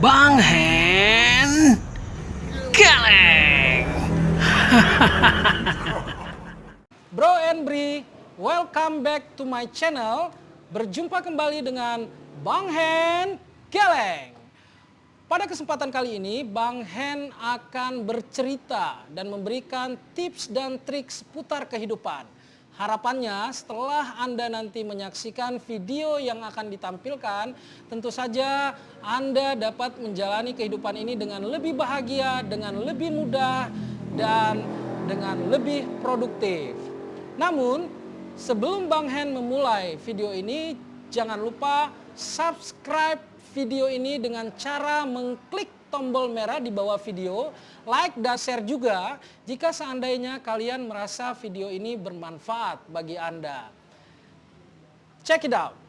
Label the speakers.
Speaker 1: Bang Hen Geleng.
Speaker 2: Bro and Bri, welcome back to my channel. Berjumpa kembali dengan Bang Hen Geleng. Pada kesempatan kali ini, Bang Hen akan bercerita dan memberikan tips dan trik seputar kehidupan. Harapannya setelah Anda nanti menyaksikan video yang akan ditampilkan, tentu saja Anda dapat menjalani kehidupan ini dengan lebih bahagia, dengan lebih mudah, dan dengan lebih produktif. Namun, sebelum Bang Hen memulai video ini, jangan lupa subscribe video ini dengan cara mengklik tombol merah di bawah video, like dan share juga jika seandainya kalian merasa video ini bermanfaat bagi Anda. Check it out.